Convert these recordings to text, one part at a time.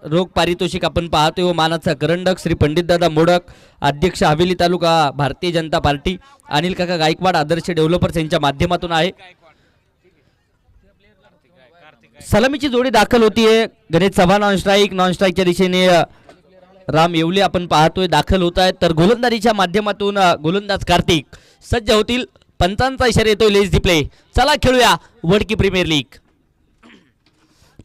रोख पारितोषिक आपण पाहतोय व मानाचा करंडक श्री पंडितदादा मोडक अध्यक्ष हवेली तालुका भारतीय जनता पार्टी अनिल काका गायकवाड आदर्श डेव्हलपर्स यांच्या माध्यमातून आहे। सलामीची जोडी दाखल होतीये गणेश चव्हाण नॉन स्ट्राईकच्या दिशेने राम येवले आपण पाहतोय दाखल होत आहेत। तर गोलंदाजीच्या माध्यमातून गोलंदाज कार्तिक सज्ज होतील। पंचांचा इशारा येतोय लेट्स दी प्ले। चला खेळूया वडकी प्रीमियर लीग।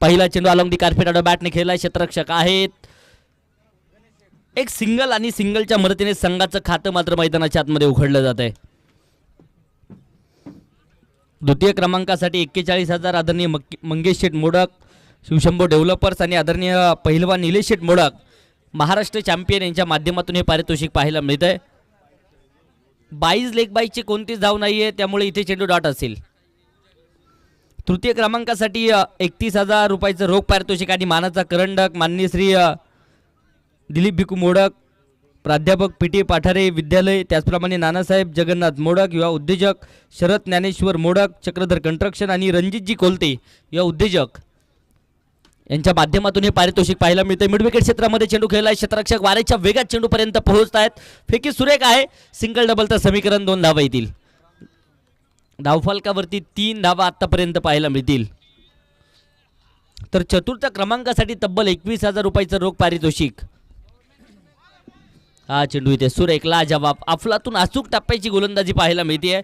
पहिला चेंडू अलॉंग दी कार्पेट आउट बॅटने खेळला क्षेत्ररक्षक आहेत। एक सिंगल आणि सिंगलच्या मदतीने संघाचं खातं मात्र मैदानाच्या आतमध्ये उघडलं जात आहे। द्वितीय क्रमांकासाठी 41,000 आदरणीय मंगेश शेठ मोडक शिवशंभो डेव्हलपर्स आणि आदरणीय पहिलवान निलेश शेठ मोडक महाराष्ट्र चॅम्पियन यांच्या माध्यमातून हे पारितोषिक पाहायला मिळत आहे। 22 लेग बाईची कोणतीच धाव नाहीये त्यामुळे इथे चेंडू डॉट असेल। तृतीय क्रमांकासाठी 31,000 रुपयाचं रोख पारितोषिक आणि मानाचा करंडक माननीय श्री दिलीप भिकू मोडक प्राध्यापक पीटी पाठारे विद्यालय त्याचप्रमाणे नानासाहेब जगन्नाथ मोडक युवा उद्योजक शरद ज्ञानेश्वर मोडक चक्रधर कंस्ट्रक्शन आणि रणजितजी कोलते युवा उद्योजक यांच्या माध्यमातून हे पारितोषिक पाहायला मिळते। मिडविकेट क्षेत्रामध्ये चेंडू खेळलाय क्षेत्ररक्षक वाऱ्याच्या वेगात चेंडूपर्यंत पोहोचतायत। फेकी सुरेख आहे सिंगल डबलचं समीकरण 2 धावा येतील। धावफलकावरती 3 धावा आतापर्यंत पाहायला मिळतील। तर चतुर्थ क्रमांकासाठी तब्बल 21,000 रुपयाचं रोख पारितोषिक। हा चेंडू इथे सुरेख लाजवाब अफलातून अचूक टप्प्याची गोलंदाजी पाहायला मिळते।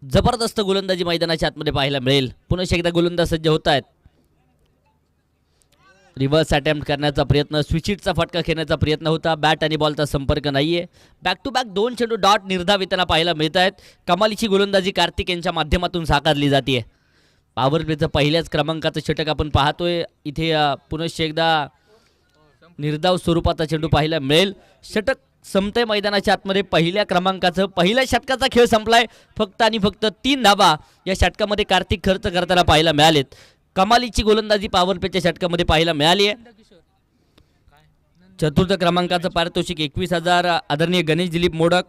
जबरदस्त गोलंदाजी मैदानाच्या आतमध्ये पाहायला मिळेल। पुन्हा एकदा गोलंदाज सज्ज होत आहेत। रिव्हर्स अटेम्प्ट करण्याचा प्रयत्न स्विचिटचा फटका खेळण्याचा प्रयत्न होता बॅट आणि बॉलचा संपर्क नाहीये। बॅक टू बॅक 2 चेंडू डॉट निर्धाव येताना पाहायला मिळत आहेत। कमालीची गोलंदाजी कार्तिक यांच्या माध्यमातून साकारली जाते। पॉवर प्लेचं पहिल्याच क्रमांकाचं षटक आपण पाहतोय। इथे पुन्हा एकदा निर्धाव स्वरूपाचा चेंडू पाहायला मिळेल। षटक संपते मैदानाच्या आतमध्ये पहिल्या क्रमांकाचं पहिल्या षटकाचा खेळ संपलाय। फक्त आणि फक्त 3 धावा या षटकामध्ये कार्तिक खर्च करताना पाहायला मिळालेत। कमालीची गोलंदाजी पॉवर प्लेच्या षटकामध्ये पाहायला मिळाली आहे। चतुर्थ क्रमांकाचं पारितोषिक 21,000 आदरणीय गणेश दिलीप मोडक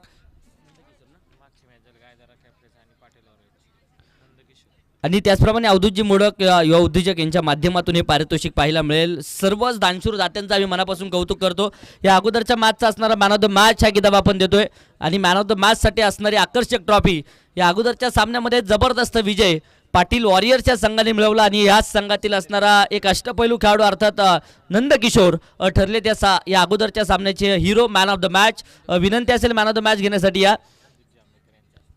आणि त्याचप्रमाणे अवधूतजी मोडक युवा उद्योजक यांच्या माध्यमातून हे पारितोषिक पाहायला मिळेल। सर्वच दानशूर दात्यांचं आम्ही मनापासून कौतुक करतो। या अगोदरच्या मॅचचा असणारा मॅन ऑफ द मॅच हा किताब आपण देतोय आणि मॅन ऑफ द मॅचसाठी असणारी आकर्षक ट्रॉफी या अगोदरच्या सामन्यामध्ये जबरदस्त विजय पाटील वॉरियर्सच्या संघाने मिळवला आणि याच संघातील असणारा एक अष्टपैलू खेळाडू अर्थात नंदकिशोर ठरले त्या या अगोदरच्या सामन्याचे hero man of the match. विनंती असेल मॅन ऑफ द मॅच घेण्यासाठी या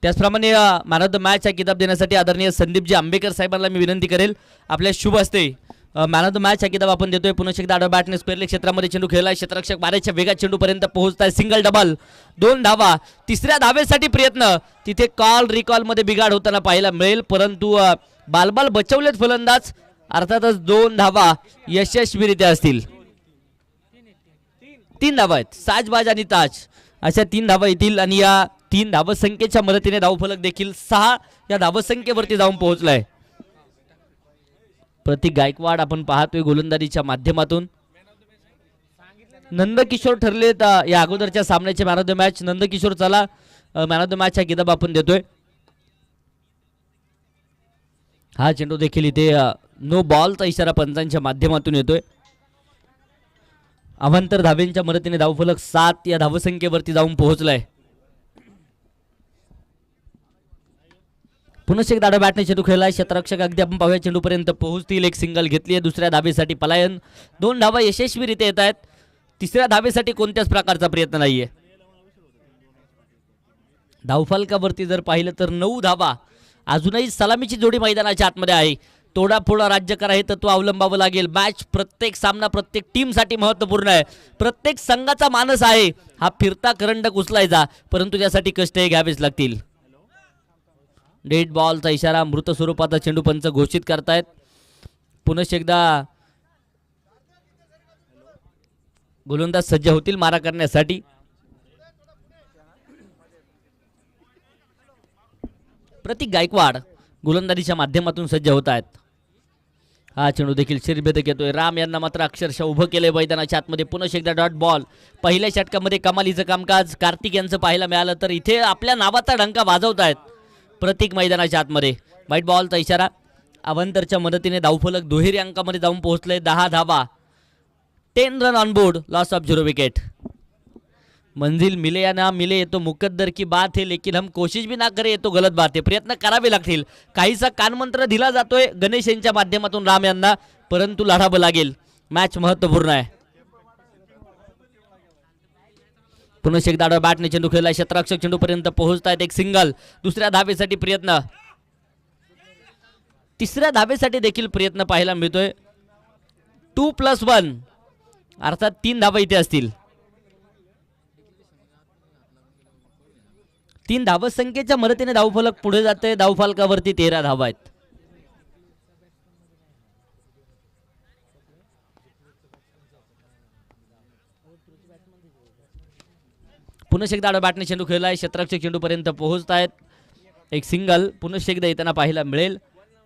त्याचप्रमाणे मॅन ऑफ द मॅच हा किताब देण्यासाठी आदरणीय संदीपजी आंबेकर साहेबांना मी विनंती करेल आपल्या शुभ हस्ते मॅन ऑफ द मॅच हा किताब आपण देतोय। पुन्हा एकदा आडवा बॅटने स्क्वेअर क्षेत्रामध्ये चेंडू खेळलाय क्षेत्ररक्षक वाऱ्याच्या वेगात चेंडूपर्यंत पोहोचताय। सिंगल डबल 2 धावा। तिसऱ्या धावेसाठी प्रयत्न तिथे कॉल रिकॉल मध्ये बिघाड होताना पाहायला मिळेल परंतु बालबाल बचवलेत फलंदाज अर्थातच 2 धावा यशस्वीरित्या असतील। 3 धावा आहेत साजबाज आणि ताज अशा 3 धावा येतील आणि या 3 धावसंख्येच्या मदतीने धावफलक देखील 6 या धावसंख्येवरती जाऊन पोहोचलाय। प्रतीक गायकवाड आपण पाहतोय गोलंदाजीच्या माध्यमातून। नंदकिशोर ठरलेत या अगोदरच्या सामन्याचे man of the match. Nandkishore चला मॅन ऑफ द मॅच हा किताब आपण देतोय। हा चेंडू देखील इथे नो बॉलचा इशारा पंचांच्या माध्यमातून येतोय। अवांतर धावेंच्या मदतीने धावफलक 7 या धावसंख्येवरती जाऊन पोहोचलाय। पुन्हा एकदा आडव्या बॅटने चेंडू खेळलाय क्षेत्ररक्षक अगदी आपण पाहूया चेंडूपर्यंत पोहोचतील। एक सिंगल घेतली आहे। दुसऱ्या धावेसाठी पलायन 2 धावा यशस्वीरित्या येत आहेत। तिसऱ्या धावेसाठी कोणत्याच प्रकारचा प्रयत्न नाहीये। धावफलकावरती जर पाहिलं तर 9 धावा। अजूनही सलामीची जोडी मैदानाच्या आतमध्ये आहे। तोडाफोडा राज्य करा हे तत्व अवलंबावं लागेल। मॅच प्रत्येक सामना प्रत्येक टीमसाठी महत्त्वपूर्ण आहे। प्रत्येक संघाचा मानस आहे हा फिरता करंडक उचलायचा परंतु त्यासाठी कष्ट घ्यावेच लागतील। डेड बॉलचा इशारा मृत स्वरूपाचा चेंडू पंच घोषित करतायत। पुन्हा एकदा गोलंदाज सज्ज होतील मारा करण्यासाठी। प्रतीक गायकवाड गोलंदाजीच्या माध्यमातून सज्ज होत आहेत। हा चेंडू देखील शिरभेदक येतोय। राम यांना मात्र अक्षरशः उभं केलंय मैदानाच्या आतमध्ये। पुन्हा एकदा डॉट बॉल पहिल्या षटकामध्ये कमालीचं कामकाज कार्तिक यांचं पाहायला मिळालं तर इथे आपल्या नावाचा डंका वाजवत आहेत प्रतीक मैदानाच्या आतमध्ये। व्हाईट बॉलचा इशारा अवंतरच्या मदतीने धावफलक दुहेरी अंकामध्ये जाऊन पोहोचले. 10 धावा, 10 run on board, loss of 0 wicket. मंजिल मिले या ना मिले ये तो मुकद्दर की बात है, लेकिन हम कोशिश भी ना करे ये तो गलत बात है. प्रयत्न करावे लागतील. काहीसा कानमंत्र दिला जातोय गणेश यांच्या माध्यमातून राम यांना, परंतु लढावं लागेल. मॅच महत्त्वपूर्ण आहे. पुन्हा शेकदाडा बॅटने चेंडू खेळला. क्षेत्ररक्षक चेंडू पर्यंत पोहोचतायत. एक सिंगल. दुसऱ्या धावेसाठी प्रयत्न, तिसऱ्या धावेसाठी देखील प्रयत्न पाहायला मिळतोय. 2+1 अर्थात 3 धावा इथे असतील. 3 धावसंख्येच्या मदतीने धावफलक पुढे जाते. धावफलकावरती 13 धावा आहेत. पुन्हा एकदा बॅटने चेंडू खेळलाय. क्षेत्ररक्षक चेंडू पर्यंत पोहोचतायत. एक सिंगल पुन्हा एकदा येताना पाहायला मिळेल.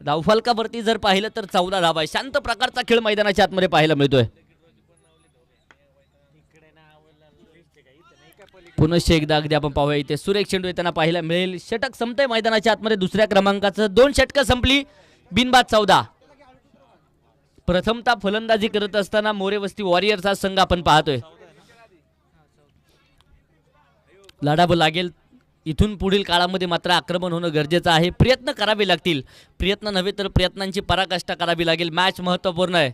धावफलकावरती जर पाहिलं तर 14 धावा आहे. शांत प्रकारचा खेळ मैदानाच्या आतमध्ये पाहायला मिळतोय. पुन्हा एकदा अगदी आपण पाहूया इथे सुरेख चेंडू येताना पाहायला मिळेल. षटक संपतंय मैदानाच्या आतमध्ये. दुसऱ्या क्रमांकाचं 2 षटकं संपली. बिनबाद 14. प्रथमतः फलंदाजी करत असताना मोरेवस्ती वॉरियर्सचा संघ आपण पाहतोय. लढावं लागेल. इथून पुढील काळामध्ये मात्र आक्रमण होणं गरजेचं आहे. प्रयत्न करावे लागतील. प्रयत्न नव्हे तर प्रयत्नांची पराकाष्ठा करावी लागेल. मॅच महत्त्वपूर्ण आहे.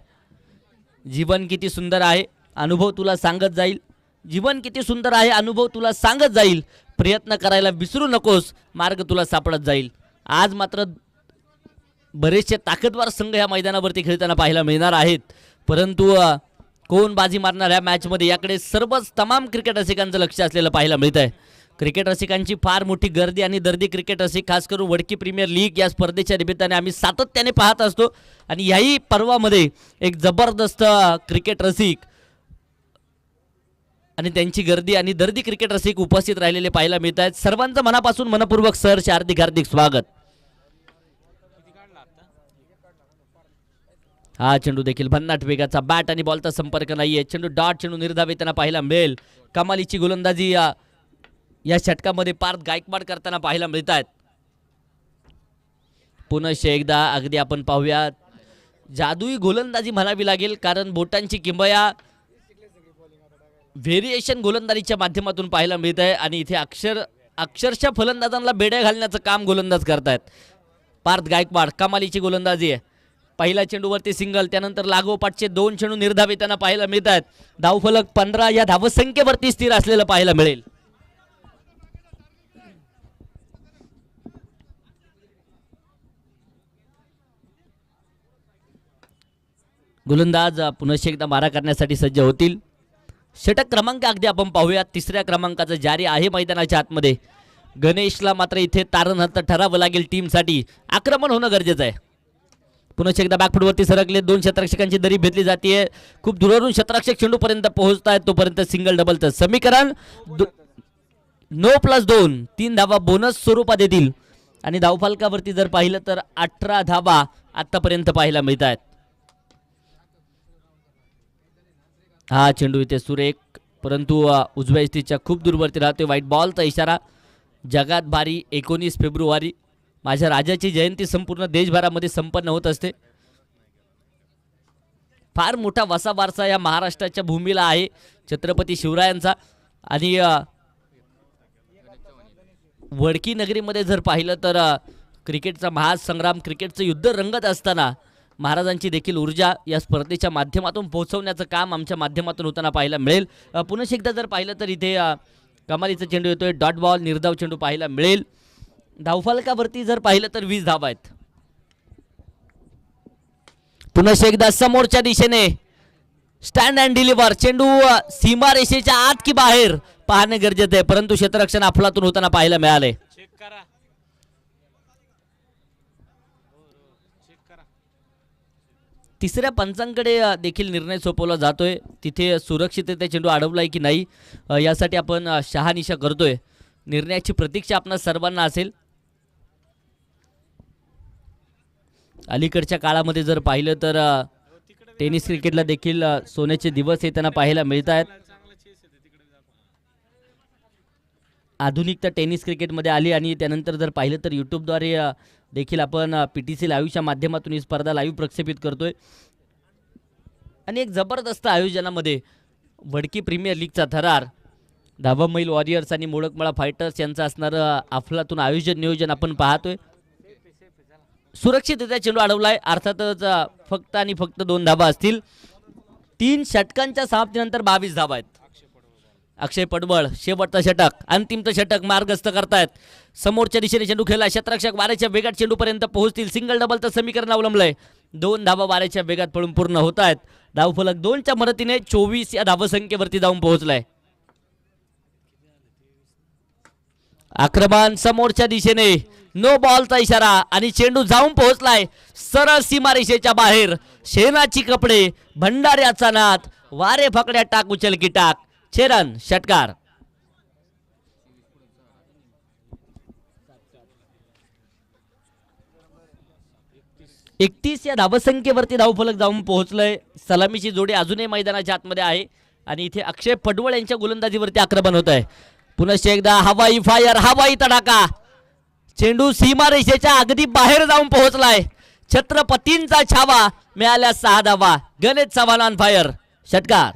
जीवन किती सुंदर आहे, अनुभव तुला सांगत जाईल. जीवन किती सुंदर आहे, अनुभव तुला सांगत जाईल. प्रयत्न करायला विसरू नकोस, मार्ग तुला सापडत जाईल. आज मात्र बरेचसे ताकदवार संघ या मैदानावरती खेळताना पाहायला मिळणार आहेत. परंतु कोण बाजी मारणार या मॅचमध्ये याकडे सर्वच तमाम क्रिकेट रसिकांचं लक्ष असलेलं पाहायला मिळत आहे. क्रिकेट रसिकांची फार मोठी गर्दी आणि दर्दी क्रिकेट रसिक, खास करून वडकी प्रीमियर लीग या स्पर्धेच्या निमित्ताने आम्ही सातत्याने पाहत असतो. आणि याही पर्वामध्ये एक जबरदस्त क्रिकेट रसिक आणि त्यांची गर्दी आणि दर्दी क्रिकेट रसिक उपस्थित राहिलेले पाहायला मिळत आहेत. सर्वांचं मनापासून मनपूर्वक सहर्ष हार्दिक हार्दिक स्वागत. हा चेंडू देखील भन्नाट वेगाचा. बॅट आणि बॉलचा संपर्क नाहीये. चेंडू डॉट चेंडू निर्धाव त्यांना पाहायला मिळेल. कमालीची गोलंदाजी या षटकामध्ये पार्थ गायकवाड करताना पाहायला मिळत आहेत. पुन्हा एकदा अगदी आपण पाहूया जादुई गोलंदाजी म्हणावी लागेल, कारण बोटांची किंबया व्हेरिएशन गोलंदाजीच्या माध्यमातून पाहायला मिळत आहे. आणि इथे अक्षरशः फलंदाजांना बेड्या घालण्याचं काम गोलंदाज करतायत. पार्थ गायकवाड कमालीची गोलंदाजी आहे. पहिल्या चेंडूवरती सिंगल, त्यानंतर लागोपाठचे 2 चेंडू निर्धाव त्यांना पाहायला मिळत आहेत. धावफलक 15 या धावसंख्येवरती स्थिर असलेलं पाहायला मिळेल. गोलंदाज पुन्हा एकदा मारा करण्यासाठी सज्ज होतील. षटक क्रमांक अगदी आपण पाहूया. 3ऱ्या क्रमांकाचं जारी आहे मैदानाच्या आतमध्ये. गणेशला मात्र इथे तारणहार ठरावं लागेल. टीमसाठी आक्रमण होणं गरजेचं आहे. पुन्हा एकदा बॅकफुटवरती सरकले. 2 क्षेत्ररक्षकांची दरी भेटली जाते. खूप दूरवरून क्षेत्ररक्षक चेंडूपर्यंत पोहोचतायत. तोपर्यंत सिंगल डबलचं समीकरण. 9+2 3 धावा बोनस स्वरूपात येतील. आणि धावफलकावरती जर पाहिलं तर 18 धावा आतापर्यंत पाहायला मिळत आहेत. हा चेंडू इथे सुरेख, परंतु उजव्या स्थितीच्या खूप दूरवरती राहतोय. व्हाईट बॉलचा इशारा. जगात भारी 19 फेब्रुवारी माझ्या राजाची जयंती संपूर्ण देशभरामध्ये संपन्न होत असते. फार मोठा वसा वारसा या महाराष्ट्राच्या भूमीला आहे छत्रपती शिवरायांचा. आणि वडकी नगरीमध्ये जर पाहिलं तर क्रिकेटचा महासंग्राम, क्रिकेटचं युद्ध रंगत असताना महाराजांची देखील ऊर्जा या स्पर्धेच्या माध्यमातून पोहोचवण्याचं काम आमच्या माध्यमातून होताना पाहायला मिळेल. पुन्हा एकदा जर पाहिलं तर इथे कमालीचा चेंडू येतोय. डॉट बॉल निर्धाव चेंडू पाहायला मिळेल. धावफलकावरती जर पाहिलं तर 20 धावा आहेत. पुन्हा एकदा समोरच्या दिशेने स्टँड अँड डिलिव्हर. चेंडू सीमारेषेच्या आत की बाहेर पाहणे गरजेचं आहे, परंतु क्षेत्ररक्षण अफलातून होताना पाहायला मिळाले. तिसऱ्या पंचांकडे देखील निर्णय सोपवला जातोय. तिथे सुरक्षितते चेंडू अडवलाय की नाही यासाठी आपण शहानिशा करतोय. निर्णयाची प्रतीक्षा आपणा सर्वांना असेल. अलीकडच्या काळामध्ये जर पाहिलं तर टेनिस क्रिकेटला देखील सोन्याचे दिवस येताना पाहायला मिळत आहेत. आधुनिकता टेनिस क्रिकेटमध्ये आली आणि त्यानंतर जर पाहिलं तर यूट्यूबद्वारे देखील आपण PTC लाईव्हच्या माध्यमातून ही स्पर्धा लाईव्ह प्रक्षेपित करतोय आणि एक जबरदस्त आयोजनामध्ये वडकी प्रीमियर लीगचा थरार धाबा मैल वॉरियर्स आणि मोडकमळा फायटर्स यांचं असणारं अफलातून आयोजन नियोजन आपण पाहतोय. सुरक्षितरित्या चेंडू अडवलाय. अर्थातच फक्त आणि फक्त 2 धाबा असतील. 3 षटकांच्या समाप्तीनंतर 22 धाबा आहेत. अक्षय पडवळ शेवटचा षटक अंतिमचं षटक मार्गस्थ करतायत. समोरच्या दिशेने चेंडू खेळला. क्षेत्ररक्षक वाऱ्याच्या वेगात चेंडूपर्यंत पोहोचतील. सिंगल डबलचं समीकरण अवलंबलंय. 2 धाबा वाऱ्याच्या वेगात पळून पूर्ण होत आहेत. धावफलक 2च्या मदतीने 24 या धावसंख्येवरती जाऊन पोहोचलाय. आक्रमण समोरच्या दिशेने नो बॉलचा इशारा आणि चेंडू जाऊन पोहोचलाय सरळ सीमारेषेच्या बाहेर. शेणाची कपडे भंडाऱ्याचा नाद वारे फकड्या टाक उचल की टाक. छेरन षटकार. एकतीस या धावसंख्येवरती धावफलक जाऊन पोहोचलंय. सलामीची जोडी अजूनही मैदानाच्या आतमध्ये आहे आणि इथे अक्षय पडवळ यांच्या गोलंदाजीवरती आक्रमण होत आहे. पुन्हा एकदा हवाई फायर हवाई तडाखा. चेंडू सीमारेषेच्या अगदी बाहेर जाऊन पोहोचलाय. छत्रपतींचा छावा मिळाल्या 6 धावा. Ganesh Chavan on fire. षटकार.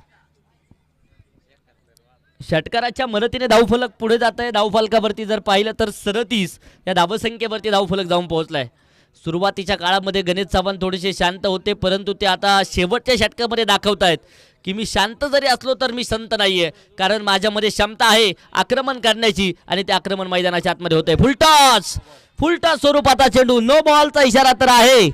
षटकाराच्या मदतीने धावफलक पुढे जात आहे. धावफलकावरती जर पाहिलं तर 37 या धावसंख्येवरती धावफलक जाऊन पोहोचलाय. सुरुवातीच्या काळामध्ये गणेश चव्हाण थोडेसे शांत होते परंतु ते आता शेवटच्या षटकामध्ये दाखवतायत की मी शांत जरी असलो तर मी संत नाहीये कारण माझ्यामध्ये क्षमता आहे आक्रमण करण्याची आणि ते आक्रमण मैदानाच्या आतमध्ये होते. फुलटॉस स्वरूपाचा चेंडू. नो बॉलचा इशारा तर आहे.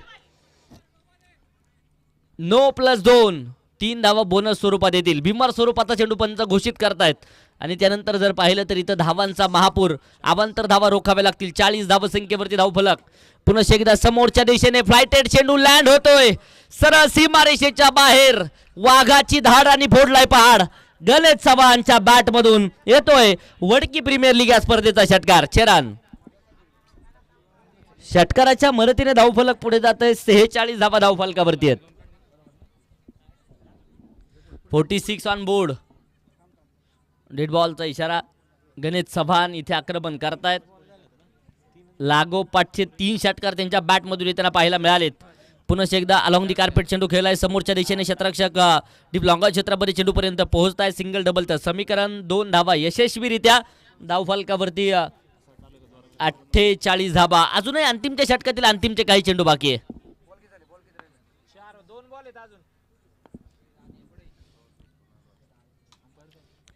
नो +2 3 धावा बोनस स्वरूपात येतील. भीमार स्वरूपाचा चेंडू पंच घोषित करतायत आणि त्यानंतर जर पाहिलं तर इथं धावांचा महापूर. अवांतर धावा रोखाव्या लागतील. 40 धावसंख्येवरती धावफलक. पुन्हा एकदा समोरच्या दिशेने फ्लायटेड चेंडू लँड होतोय सरळ सीमारेषेच्या बाहेर. वाघाची धाड आणि फोडलाय पहाड. गणेश चव्हाणच्या बॅट मधून येतोय वडकी प्रीमियर लीग या स्पर्धेचा षटकार. छेरान षटकाराच्या मदतीने धावफलक पुढे जात आहे. 46 धावा धावफलकावरती आहेत. 46 ऑन बोर्ड. डेड बॉलचा इशारा. गणेश चव्हाण इथे आक्रमण करतायत. लागोपाठचे 3 षटकार त्यांच्या बॅटमधून येताना पाहायला मिळालेत. पुन्हा एकदा अलॉंग दी कार्पेट चेंडू खेळलाय. समोरच्या दिशेने क्षेत्ररक्षक डीप लॉंगा क्षेत्रामध्ये चेंडूपर्यंत पोहोचताय. सिंगल डबलचं समीकरण. 2 धावा यशस्वीरित्या धावफलकावरती. 48 धावा. अजूनही अंतिमच्या षटकातील अंतिमचे काही चेंडू बाकी आहे.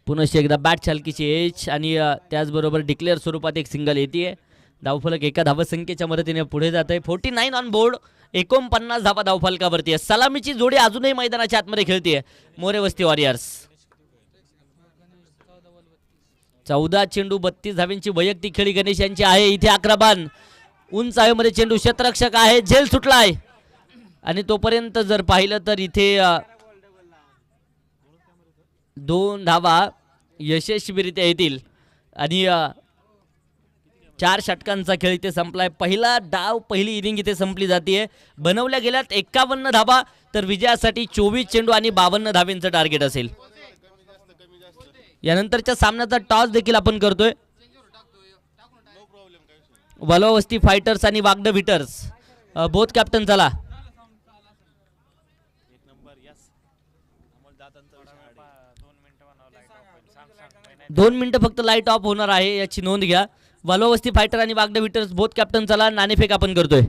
पुन्हा एकदा बॅट चालकीची एज आणि त्याचबरोबर डिक्लेअर स्वरूपात एक सिंगल येते. धावफलक एका धावसंख्येच्या मदतीने पुढे जात आहे. 49 ऑन बोर्ड. 49 धावा धावफलकावरती आहे. सलामीची जोडी अजूनही मैदानाच्या आतमध्ये खेळतीये मोरे वस्ती वॉरियर्स. 14 चेंडू 32 धावांची वैयक्तिक खेळी गणेश यांची आहे. इथे आक्रमण उंच हवेमध्ये चेंडू. क्षेत्ररक्षक आहे. झेल सुटलाय आणि तोपर्यंत जर पाहिलं तर इथे 2 धावा यशस्वीरित्या येतील आणि 4 षटकांचा खेळ इथे संपलाय. पहिला डाव पहिली इनिंग इथे संपली जाते. बनवल्या गेल्यात 51 धावा तर विजयासाठी 24 चेंडू आणि 52 धावांचं टार्गेट असेल. यानंतरच्या सामन्याचा टॉस देखील आपण करतोय. वलोवस्ती फायटर्स आणि वागड विटर्स बोथ कॅप्टन चला. 2 मिनिटं फक्त लाईट ऑफ होणार आहे याची नोंद घ्या. वलोवस्ती फायटर आणि वागड विटर्स बोथ कॅप्टन चला. नाणेफेक आपण करतोय.